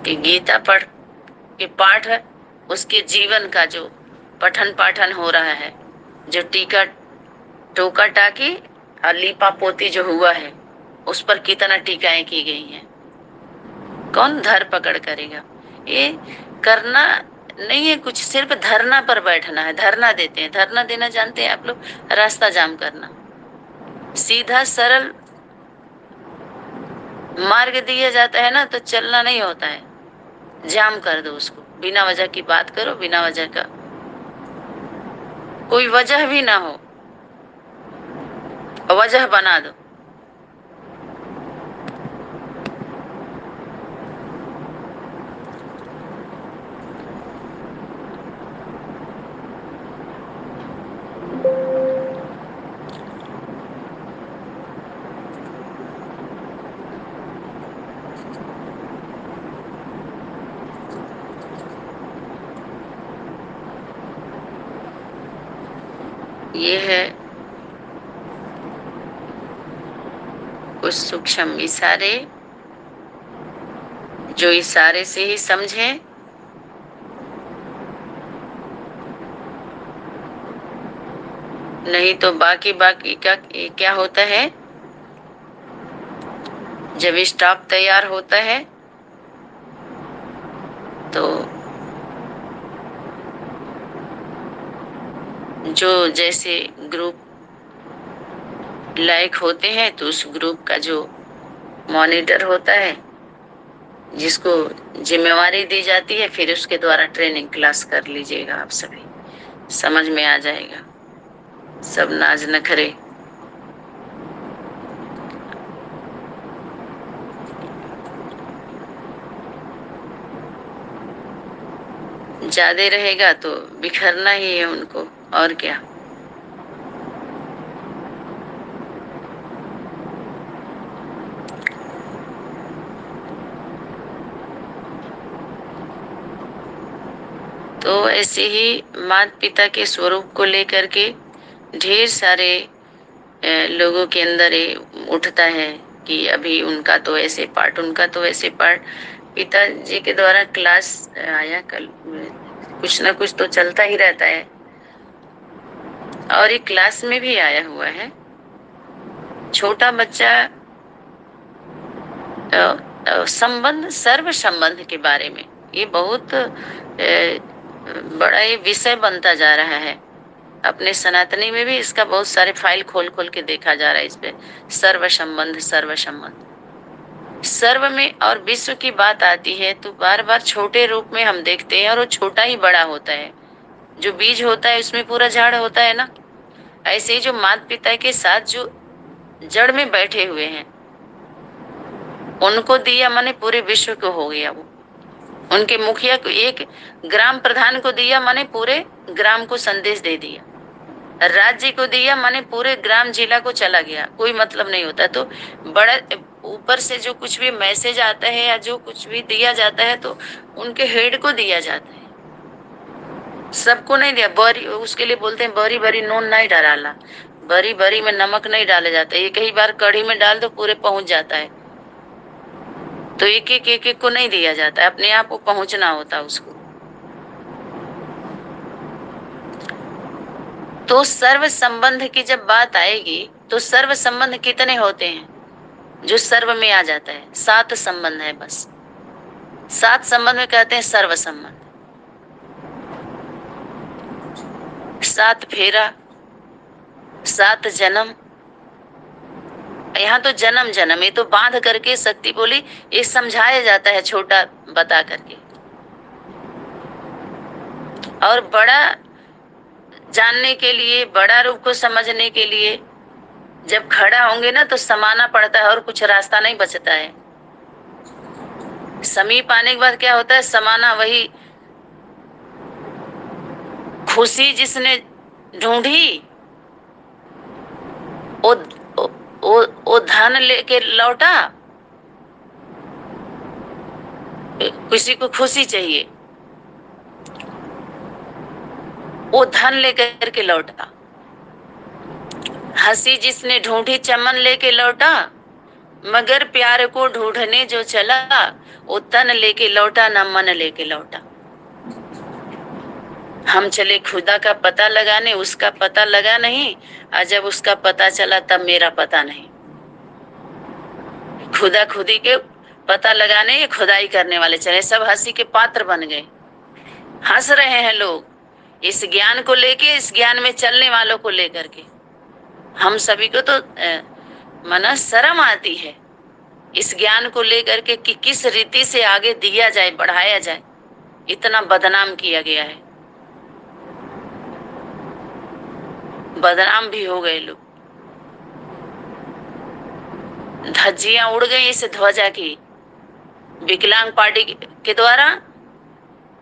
ये गीता पढ़ के पाठ है, उसके जीवन का जो पठन पाठन हो रहा है, जो टीका टोका टाकी और लीपा पोती जो हुआ है, उस पर कितना टीकाएं की गई हैं। कौन धर पकड़ करेगा? ये करना नहीं है कुछ, सिर्फ धरना पर बैठना है। धरना देते हैं, धरना देना जानते हैं आप लोग? रास्ता जाम करना, सीधा सरल मार्ग दिया जाता है ना, तो चलना नहीं होता है, जाम कर दो उसको। बिना वजह की बात करो, बिना वजह का कोई वजह भी ना हो, वजह बना दो। ये है कुछ सूक्ष्म इशारे, जो इशारे से ही समझे। नहीं तो बाकी बाकी का क्या होता है, जब स्टाफ तैयार होता है तो जो जैसे ग्रुप लायक होते हैं, तो उस ग्रुप का जो मॉनिटर होता है, जिसको जिम्मेवारी दी जाती है, फिर उसके द्वारा ट्रेनिंग क्लास कर लीजिएगा। आप सभी समझ में आ जाएगा। सब नाज नखरे ज्यादा रहेगा तो बिखरना ही है उनको, और क्या। तो ऐसे ही माता पिता के स्वरूप को लेकर के ढेर सारे लोगों के अंदर उठता है कि अभी उनका तो ऐसे पार्ट, उनका तो ऐसे पार्ट। पिताजी के द्वारा क्लास आया कल, कुछ ना कुछ तो चलता ही रहता है, और एक क्लास में भी आया हुआ है। छोटा बच्चा संबंध, सर्व संबंध के बारे में ये बहुत बड़ा ये विषय बनता जा रहा है। अपने सनातनी में भी इसका बहुत सारे फाइल खोल खोल के देखा जा रहा है। इस पे सर्व संबंध, सर्व संबंध, सर्व में और विश्व की बात आती है तो बार बार छोटे रूप में हम देखते हैं, और वो छोटा ही बड़ा होता है। जो बीज होता है उसमें पूरा झाड़ होता है ना। ऐसे ही जो माता पिता के साथ जो जड़ में बैठे हुए हैं, उनको दिया माने पूरे विश्व को हो गया वो। उनके मुखिया को, एक ग्राम प्रधान को दिया माने पूरे ग्राम को संदेश दे दिया। राज्य को दिया माने पूरे ग्राम जिला को चला गया, कोई मतलब नहीं होता। तो बड़ा ऊपर से जो कुछ भी मैसेज आता है या जो कुछ भी दिया जाता है, तो उनके हेड को दिया जाता है, सबको नहीं दिया। बरी, उसके लिए बोलते हैं बरी बरी नून नहीं डाला, बरी बरी में नमक नहीं डाले जाता। ये कई बार कढ़ी में डाल दो पूरे पहुंच जाता है, तो एक एक एक एक को नहीं दिया जाता है, अपने आप को पहुंचना होता उसको। तो सर्व संबंध की जब बात आएगी, तो सर्व संबंध कितने होते हैं जो सर्व में आ जाता है? 7 संबंध है बस। 7 संबंध में कहते हैं सर्व संबंध। 7 फेरा, 7 जन्म। यहाँ तो जन्म जन्म, ये तो बांध करके शक्ति बोली, ये समझाया जाता है छोटा बता करके। और बड़ा जानने के लिए, बड़ा रूप को समझने के लिए जब खड़ा होंगे ना, तो समाना पड़ता है और कुछ रास्ता नहीं बचता है। समीप आने के बाद क्या होता है? समाना। वही खुशी जिसने ढूंढी, वो धन लेके लौटा। किसी को खुशी चाहिए, वो धन लेकर के लौटा। हंसी जिसने ढूंढी, चमन लेके लौटा। मगर प्यार को ढूंढने जो चला, वो तन लेके लौटा ना मन लेके लौटा। हम चले खुदा का पता लगाने, उसका पता लगा नहीं, और जब उसका पता चला तब मेरा पता नहीं। खुदा खुदी के पता लगाने, ये खुदाई करने वाले चले, सब हंसी के पात्र बन गए। हंस रहे हैं लोग इस ज्ञान को लेके, इस ज्ञान में चलने वालों को लेकर के। हम सभी को तो मना शर्म आती है इस ज्ञान को लेकर के कि किस रीति से आगे दिया जाए, बढ़ाया जाए। इतना बदनाम किया गया है, बदनाम भी हो गए लोग। धज्जियां उड़ गई इस ध्वजा की, विकलांग पार्टी के द्वारा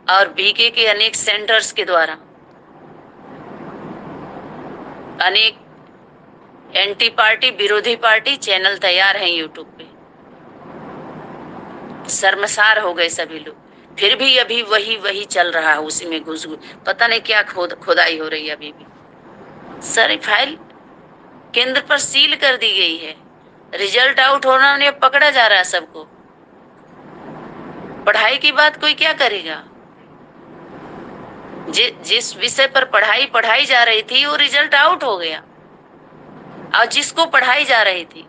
और बीके के अनेक सेंटर्स के द्वारा। अनेक एंटी पार्टी, विरोधी पार्टी चैनल तैयार हैं यूट्यूब पे। शर्मसार हो गए सभी लोग। फिर भी अभी वही वही चल रहा है, उसी में घुस घुस पता नहीं क्या खुदाई हो रही है अभी भी। सारी फाइल केंद्र पर सील कर दी गई है। रिजल्ट आउट होना उन्हें पकड़ा जा रहा है सबको। पढ़ाई की बात कोई क्या करेगा? जिस विषय पर पढ़ाई जा रही थी वो रिजल्ट आउट हो गया, और जिसको पढ़ाई जा रही थी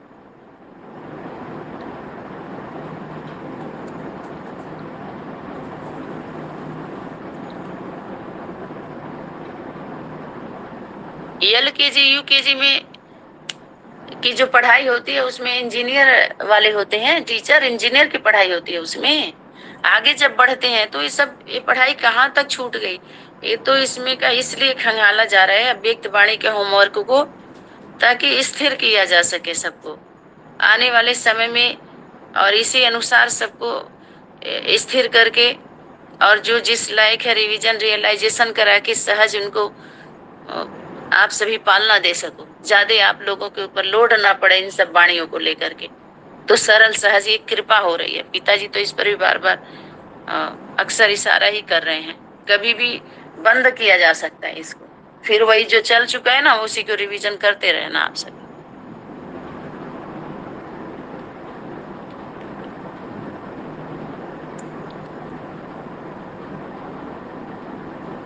LKG UKG में की जो पढ़ाई होती है उसमें इंजीनियर वाले होते हैं, टीचर इंजीनियर की पढ़ाई होती है। उसमें आगे जब बढ़ते हैं तो ये पढ़ाई कहाँ तक छूट गई। ये तो इसमें का इसलिए खंगाला जा रहा है अव्यक्त वाणी के होमवर्क को, ताकि स्थिर किया जा सके सबको आने वाले समय में, और इसी अनुसार सबको स्थिर करके, और जो जिस लायक है रिवीजन रियलाइजेशन करा के सहज उनको आप सभी पालना दे सको। ज्यादा आप लोगों के ऊपर लोड ना पड़े इन सब वाणियों को लेकर के। तो सरल सहज ये कृपा हो रही है। पिताजी तो इस पर भी बार बार अक्सर इशारा ही कर रहे हैं। कभी भी बंद किया जा सकता है इसको, फिर वही जो चल चुका है ना उसी को रिवीजन करते रहना आप सभी।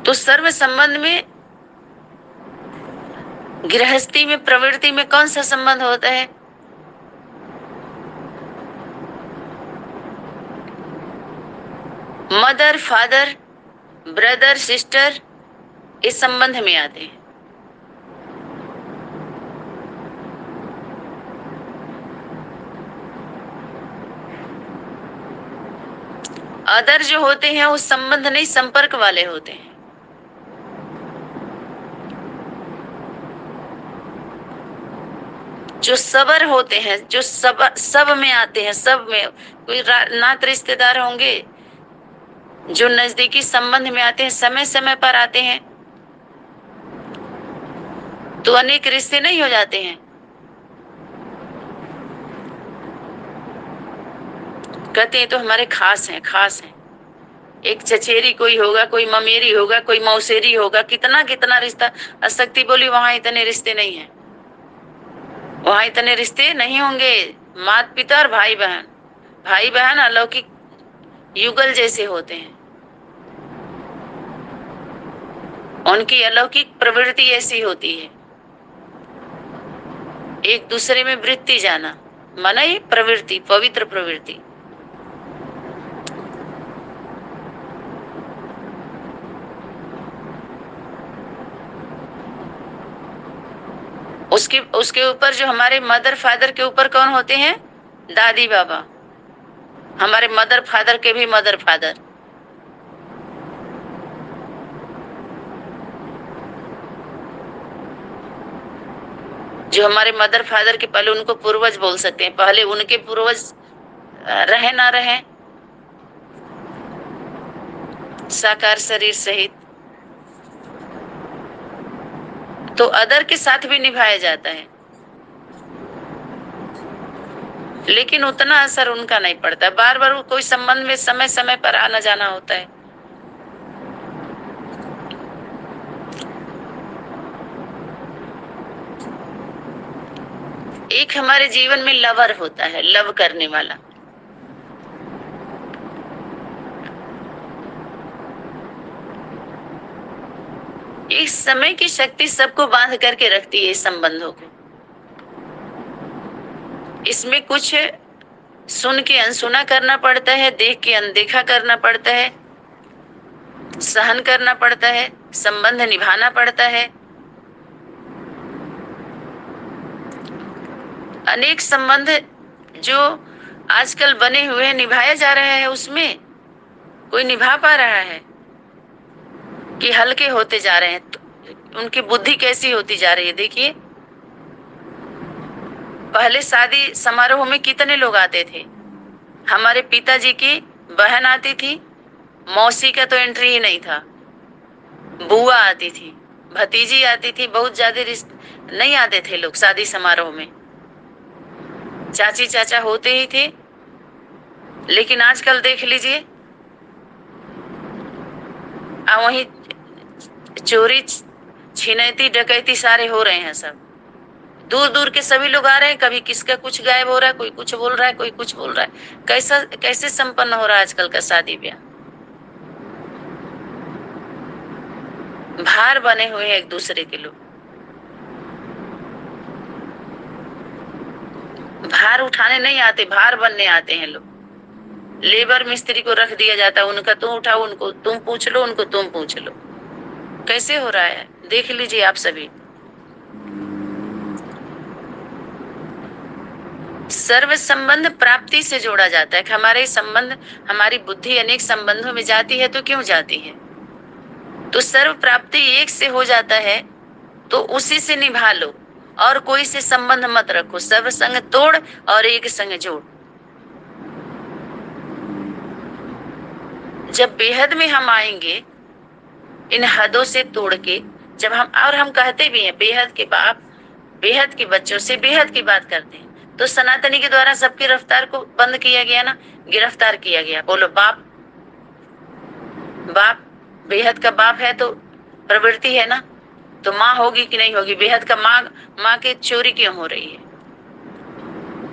तो सर्व संबंध में, गृहस्थी में, प्रवृत्ति में कौन सा संबंध होता है? मदर फादर, ब्रदर सिस्टर, इस संबंध में आते हैं। अदर जो होते हैं वो संबंध नहीं, संपर्क वाले होते हैं। जो सबर होते हैं, जो सब में आते हैं, सब में कोई नात रिश्तेदार होंगे जो नजदीकी संबंध में आते हैं, समय समय पर आते हैं, तो अनेक रिश्ते नहीं हो जाते हैं। कहते हैं तो हमारे खास हैं, खास हैं। एक चचेरी कोई होगा, कोई ममेरी होगा, कोई मौसेरी होगा, कितना कितना रिश्ता। अशक्ति बोली वहां इतने रिश्ते नहीं है, वहां इतने रिश्ते नहीं होंगे। माता पिता और भाई बहन, भाई बहन अलौकिक युगल जैसे होते हैं। उनकी अलौकिक प्रवृत्ति ऐसी होती है, एक दूसरे में वृत्ति जाना, माना ये प्रवृत्ति, पवित्र प्रवृत्ति। उसके ऊपर जो हमारे मदर फादर के ऊपर कौन होते हैं? दादी बाबा। हमारे मदर फादर के भी मदर फादर। जो हमारे मदर फादर के पहले उनको पूर्वज बोल सकते हैं, पहले उनके पूर्वज रहे ना रहे, साकार शरीर सहित, तो अदर के साथ भी निभाया जाता है, लेकिन उतना असर उनका नहीं पड़ता। बार बार कोई संबंध में समय समय पर आना जाना होता है। एक हमारे जीवन में लवर होता है, लव करने वाला। इस समय की शक्ति सबको बांध करके रखती है, इस संबंधों को। इसमें कुछ सुन के अनसुना करना पड़ता है, देख के अनदेखा करना पड़ता है, सहन करना पड़ता है, संबंध निभाना पड़ता है। अनेक संबंध जो आजकल बने हुए हैं, निभाया जा रहा है, उसमें कोई निभा पा रहा है कि हल्के होते जा रहे हैं। तो उनकी बुद्धि कैसी होती जा रही है, देखिए। पहले शादी समारोह में कितने लोग आते थे। हमारे पिताजी की बहन आती थी, मौसी का तो एंट्री ही नहीं था, बुआ आती थी, भतीजी आती थी, बहुत ज्यादा नहीं आते थे लोग शादी समारोह में। चाची चाचा होते ही थे। लेकिन आजकल देख लीजिए, वही चोरी छिनैती डकैती सारे हो रहे हैं। सब दूर दूर के सभी लोग आ रहे हैं, कभी किसका कुछ गायब हो रहा है, कोई कुछ बोल रहा है, कोई कुछ बोल रहा है। कैसे संपन्न हो रहा है आजकल का शादी ब्याह। भार बने हुए हैं एक दूसरे के लोग, भार उठाने नहीं आते, भार बनने आते हैं लोग। लेबर मिस्त्री को रख दिया जाता है, उनका तुम उठाओ, उनको तुम पूछ लो, उनको तुम पूछ लो। कैसे हो रहा है देख लीजिए आप सभी। सर्व संबंध प्राप्ति से जोड़ा जाता है। हमारे संबंध, हमारी बुद्धि अनेक संबंधों में जाती है, तो क्यों जाती है? तो सर्व प्राप्ति एक से हो जाता है, तो उसी से निभा लो और कोई से संबंध मत रखो। सर्व संग तोड़ और एक संग जोड़। जब बेहद में हम आएंगे, इन हदों से तोड़ के, जब हम कहते भी हैं बेहद के बाप बेहद के बच्चों से बेहद की बात करते हैं, तो सनातनी के द्वारा सबकी रफ्तार को बंद किया गया ना, गिरफ्तार किया गया। बोलो बाप, बाप बेहद का बाप है तो प्रवृत्ति है ना, तो माँ होगी कि नहीं होगी? बेहद का माँ की चोरी क्यों हो रही है?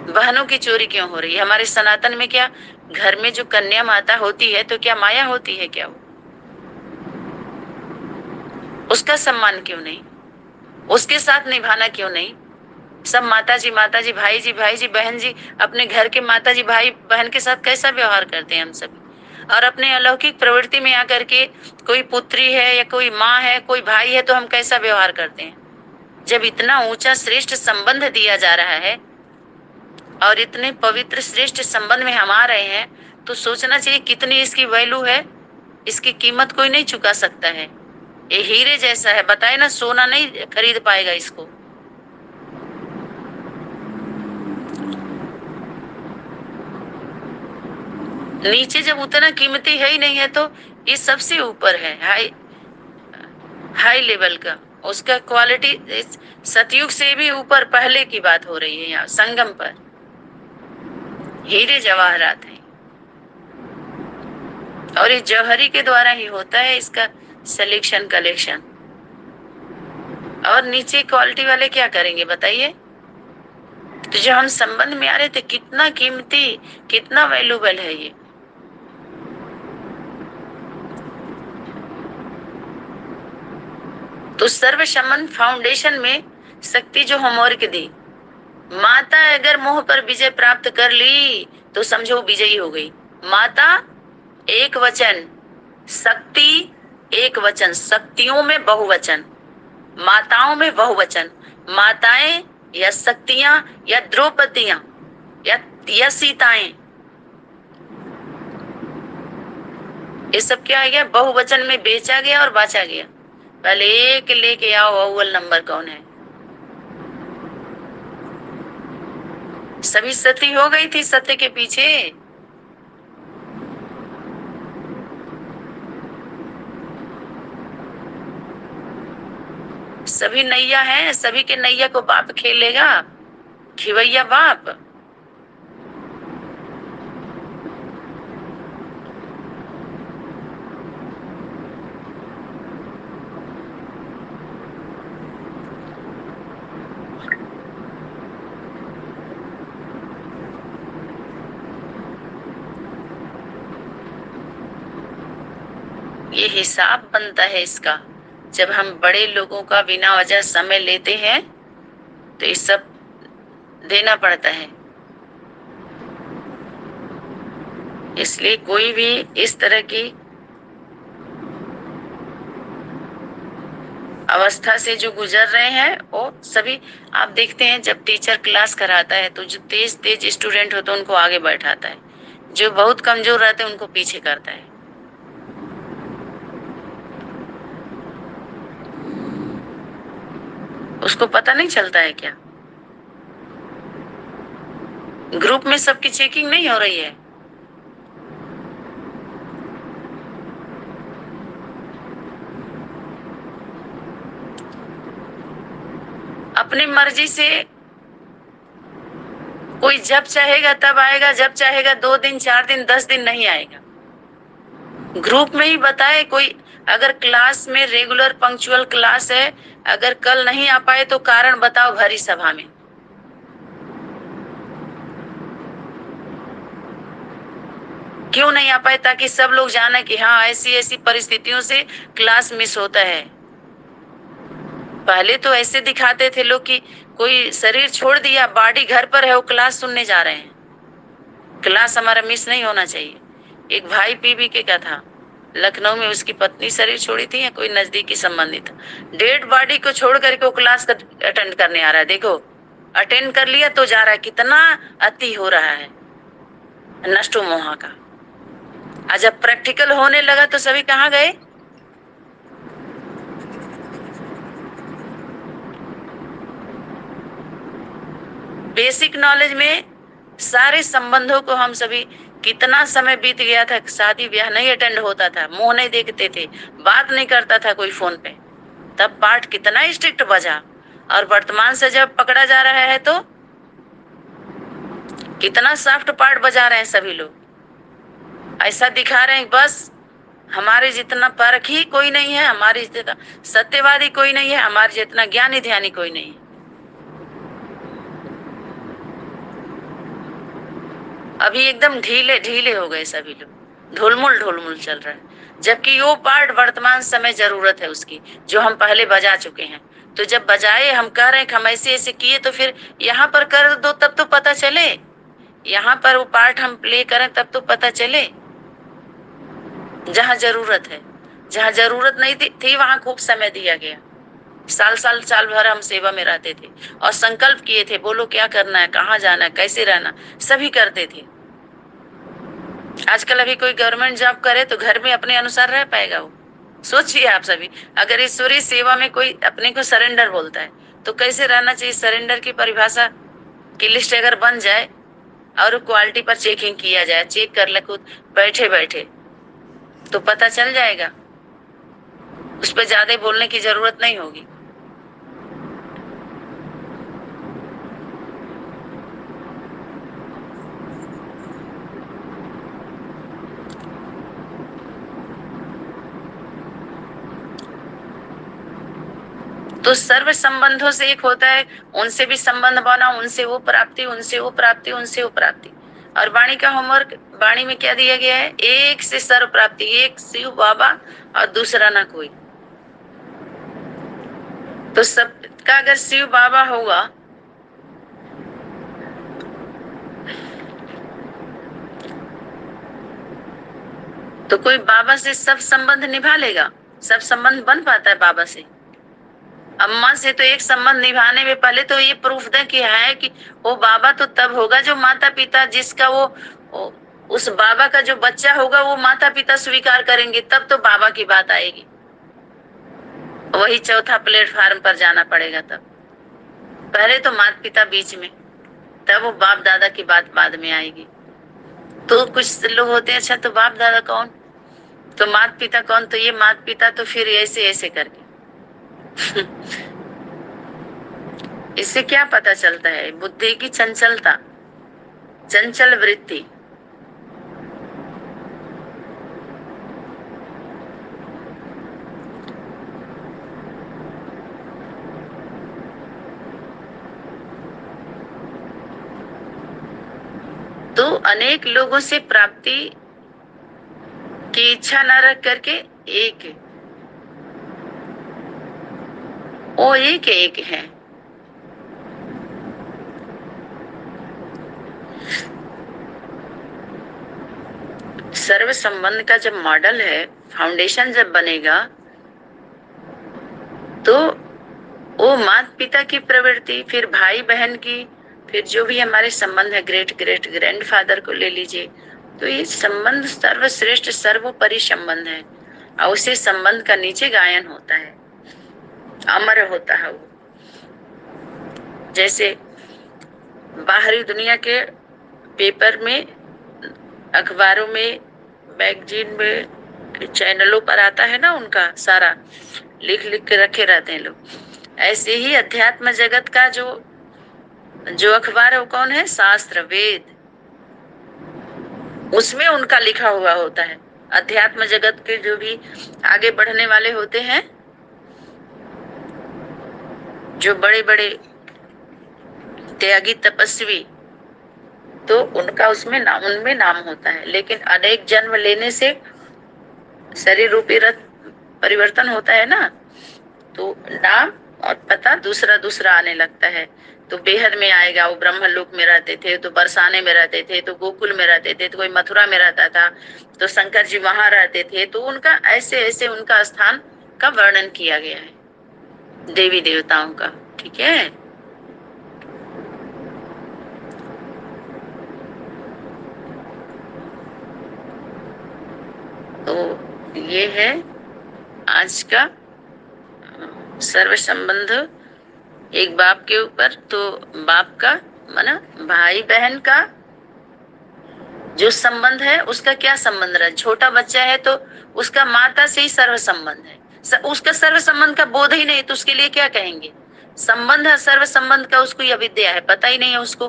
बहनों की चोरी क्यों हो रही है? हमारे सनातन में क्या घर में जो कन्या माता होती है, तो क्या माया होती है क्या? वो उसका सम्मान क्यों नहीं? उसके साथ निभाना क्यों नहीं? सब माता जी भाई जी बहन जी, अपने घर के माता जी भाई बहन के साथ कैसा व्यवहार करते हैं हम सभी। और अपने अलौकिक प्रवृत्ति में आकर के कोई पुत्री है या कोई माँ है, कोई भाई है, तो हम कैसा व्यवहार करते हैं। जब इतना ऊंचा श्रेष्ठ संबंध दिया जा रहा है और इतने पवित्र श्रेष्ठ संबंध में हम आ रहे हैं, तो सोचना चाहिए कितनी इसकी वैल्यू है। इसकी कीमत कोई नहीं चुका सकता है। ये हीरे जैसा है, बताए ना, सोना नहीं खरीद पाएगा इसको। नीचे जब उतना कीमती है ही नहीं है, तो ये सबसे ऊपर है, हाई लेवल का। उसका क्वालिटी सतयुग से भी ऊपर पहले की बात हो रही है। यहाँ संगम पर हीरे जवाहरात हैं, और ये जौहरी के द्वारा ही होता है इसका सिलेक्शन कलेक्शन। और नीचे क्वालिटी वाले क्या करेंगे बताइए? तो जो हम संबंध में आ रहे थे, कितना कीमती, कितना वैल्यूबल है ये। तो सर्व संबंध फाउंडेशन में शक्ति जो होमवर्क दी, माता अगर मोह पर विजय प्राप्त कर ली तो समझो विजयी हो गई। माता एक वचन, शक्ति एक वचन, शक्तियों में बहुवचन, माताओं में बहुवचन। माताएं या शक्तियां या द्रौपदियां या सीताएं, ये सब क्या आ गया? बहुवचन में बेचा गया और बाचा गया। पहले एक लेके आओ, अव्वल नंबर कौन है? सभी सती हो गई थी सत्य के पीछे। सभी नैया हैं, सभी के नैया को बाप खेलेगा, खिवैया बाप। ये हिसाब बनता है इसका। जब हम बड़े लोगों का बिना वजह समय लेते हैं तो ये सब देना पड़ता है। इसलिए कोई भी इस तरह की अवस्था से जो गुजर रहे हैं वो सभी, आप देखते हैं जब टीचर क्लास कराता है तो जो तेज तेज स्टूडेंट होते हैं उनको आगे बैठाता है, जो बहुत कमजोर रहते हैं उनको पीछे करता है। उसको पता नहीं चलता है क्या? ग्रुप में सबकी चेकिंग नहीं हो रही है? अपनी मर्जी से कोई जब चाहेगा तब आएगा, जब चाहेगा 2 दिन 4 दिन 10 दिन नहीं आएगा। ग्रुप में ही बताए कोई, अगर क्लास में रेगुलर पंक्चुअल क्लास है, अगर कल नहीं आ पाए तो कारण बताओ भरी सभा में। क्यों नहीं आ पाए? ताकि सब लोग जाने कि हाँ ऐसी ऐसी परिस्थितियों से क्लास मिस होता है। पहले तो ऐसे दिखाते थे लोग कि कोई शरीर छोड़ दिया, बॉडी घर पर है, वो क्लास सुनने जा रहे हैं। क्लास हमारा मिस नहीं होना चाहिए। एक भाई पीबी के का था, लखनऊ में उसकी पत्नी शरीर छोड़ी थी या कोई नजदीकी संबंधी था, डेड बॉडी को छोड़ करके वो क्लास अटेंड करने आ रहा है। देखो, अटेंड कर लिया तो जा रहा है, कितना अति हो रहा है नष्टो मोहा का। आज जब प्रैक्टिकल होने लगा तो सभी कहाँ गए? बेसिक नॉलेज में सारे संबंधों को हम सभी, कितना समय बीत गया था, शादी ब्याह नहीं अटेंड होता था, मुंह नहीं देखते थे, बात नहीं करता था कोई फोन पे, तब पाठ कितना स्ट्रिक्ट बजा। और वर्तमान से जब पकड़ा जा रहा है तो कितना सॉफ्ट पाठ बजा रहे हैं सभी लोग। ऐसा दिखा रहे हैं बस हमारे जितना परखी कोई नहीं है, हमारे जितना सत्यवादी कोई नहीं है, हमारे जितना ज्ञानी ध्यानी कोई नहीं है। अभी एकदम ढीले ढीले हो गए सभी लोग, ढुलमुल ढुलमुल चल रहा है, जबकि वो पार्ट वर्तमान समय जरूरत है उसकी, जो हम पहले बजा चुके हैं। तो जब बजाए, हम कह रहे हैं कि हम ऐसे ऐसे किए, तो फिर यहाँ पर कर दो तब तो पता चले, यहाँ पर वो पार्ट हम प्ले करें तब तो पता चले। जहाँ जरूरत है, जहाँ जरूरत नहीं थी वहां खूब समय दिया गया। साल भर हम सेवा में रहते थे और संकल्प किए थे, बोलो क्या करना है, कहाँ जाना है, कैसे रहना, सभी करते थे। आजकल अभी कोई गवर्नमेंट जॉब करे तो घर में अपने अनुसार रह पाएगा वो? सोचिए आप सभी, अगर ईश्वरीय सेवा में कोई अपने को सरेंडर बोलता है तो कैसे रहना चाहिए? सरेंडर की परिभाषा की लिस्ट अगर बन जाए और क्वालिटी पर चेकिंग किया जाए, चेक कर ले खुद बैठे बैठे, तो पता चल जाएगा। उस पर ज्यादा बोलने की जरूरत नहीं होगी। तो सर्व संबंधों से एक होता है, उनसे भी संबंध बना, उनसे वो प्राप्ति, उनसे वो प्राप्ति, उनसे वो प्राप्ति। और वाणी का होमवर्क, वाणी में क्या दिया गया है? एक से सर्व प्राप्ति, एक शिव बाबा और दूसरा ना कोई। तो सबका अगर शिव बाबा होगा तो कोई बाबा से सब संबंध निभा लेगा? सब संबंध बन पाता है बाबा से? अम्मा से तो एक संबंध निभाने में पहले तो ये प्रूफ दे कि है कि वो बाबा तो तब होगा जो माता पिता, जिसका वो उस बाबा का जो बच्चा होगा वो माता पिता स्वीकार करेंगे, तब तो बाबा की बात आएगी। वही चौथा प्लेटफार्म पर जाना पड़ेगा। तब पहले तो माता पिता बीच में, तब वो बाप दादा की बात बाद में आएगी। तो कुछ लोग होते हैं, अच्छा तो बाप दादा कौन, तो माता पिता कौन, तो ये माता पिता तो फिर ऐसे ऐसे करके इससे क्या पता चलता है? बुद्धि की चंचलता, चंचल वृत्ति। तो अनेक लोगों से प्राप्ति की इच्छा न रख करके एक, वो एक है। सर्व संबंध का जब मॉडल है, फाउंडेशन जब बनेगा, तो वो माता पिता की प्रवृत्ति, फिर भाई बहन की, फिर जो भी हमारे संबंध है, ग्रेट ग्रेट ग्रैंडफादर को ले लीजिए, तो ये संबंध सर्वश्रेष्ठ सर्वोपरि संबंध है। और उसी संबंध का नीचे गायन होता है, अमर होता है वो। जैसे बाहरी दुनिया के पेपर में, अखबारों में, मैगजीन में, चैनलों पर आता है ना, उनका सारा लिख लिख के रखे रहते हैं लोग। ऐसे ही अध्यात्म जगत का जो अखबार है वो कौन है? शास्त्र, वेद, उसमें उनका लिखा हुआ होता है। अध्यात्म जगत के जो भी आगे बढ़ने वाले होते हैं, जो बड़े बड़े त्यागी तपस्वी, तो उनका उसमें नाम, उनमें नाम होता है। लेकिन अनेक जन्म लेने से शरीर रूपी रथ परिवर्तन होता है ना, तो नाम और पता दूसरा दूसरा आने लगता है। तो बेहद में आएगा, वो ब्रह्मलोक में रहते थे, तो बरसाने में रहते थे, तो गोकुल में रहते थे, तो कोई मथुरा में रहता था, तो शंकर जी वहां रहते थे। तो उनका ऐसे ऐसे उनका स्थान का वर्णन किया गया है, देवी देवताओं का। ठीक है, तो ये है आज का सर्व संबंध एक बाप के ऊपर। तो बाप का माना भाई बहन का जो संबंध है, उसका क्या संबंध रहा? छोटा बच्चा है तो उसका माता से ही सर्व संबंध है, उसका सर्व संबंध का बोध ही नहीं, तो उसके लिए क्या कहेंगे? संबंध है सर्व संबंध का, उसको यह विद्या है, पता ही नहीं है उसको,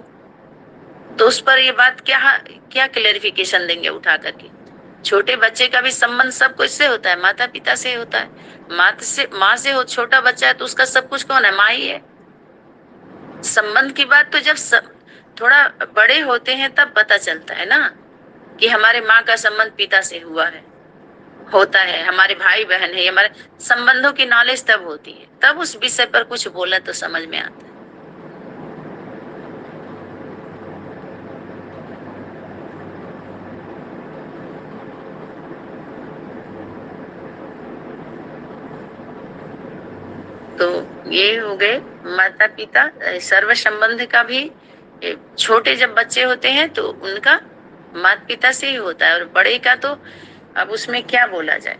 तो उस पर ये बात क्या क्या क्लेरिफिकेशन देंगे उठा करके? छोटे बच्चे का भी संबंध सब कुछ से होता है, माता पिता से होता है। माँ से हो, छोटा बच्चा है तो उसका सब कुछ कौन है? माँ ही है। संबंध की बात तो जब थोड़ा बड़े होते हैं तब पता चलता है ना, कि हमारे माँ का संबंध पिता से हुआ है, होता है, हमारे भाई बहन है, हमारे संबंधों की नॉलेज तब होती है, तब उस विषय पर कुछ बोला तो समझ में आता है। तो ये हो गए माता पिता सर्व संबंध का भी। छोटे जब बच्चे होते हैं तो उनका माता पिता से ही होता है, और बड़े का तो अब उसमें क्या बोला जाए।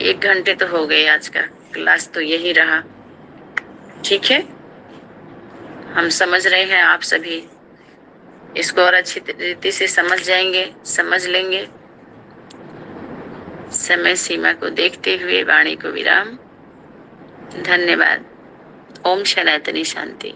1 घंटे तो हो गए, आज का क्लास तो यही रहा। ठीक है, हम समझ रहे हैं, आप सभी इसको और अच्छी रीति से समझ जाएंगे, समझ लेंगे। समय सीमा को देखते हुए वाणी को विराम। धन्यवाद। ओम सनातनी शांति।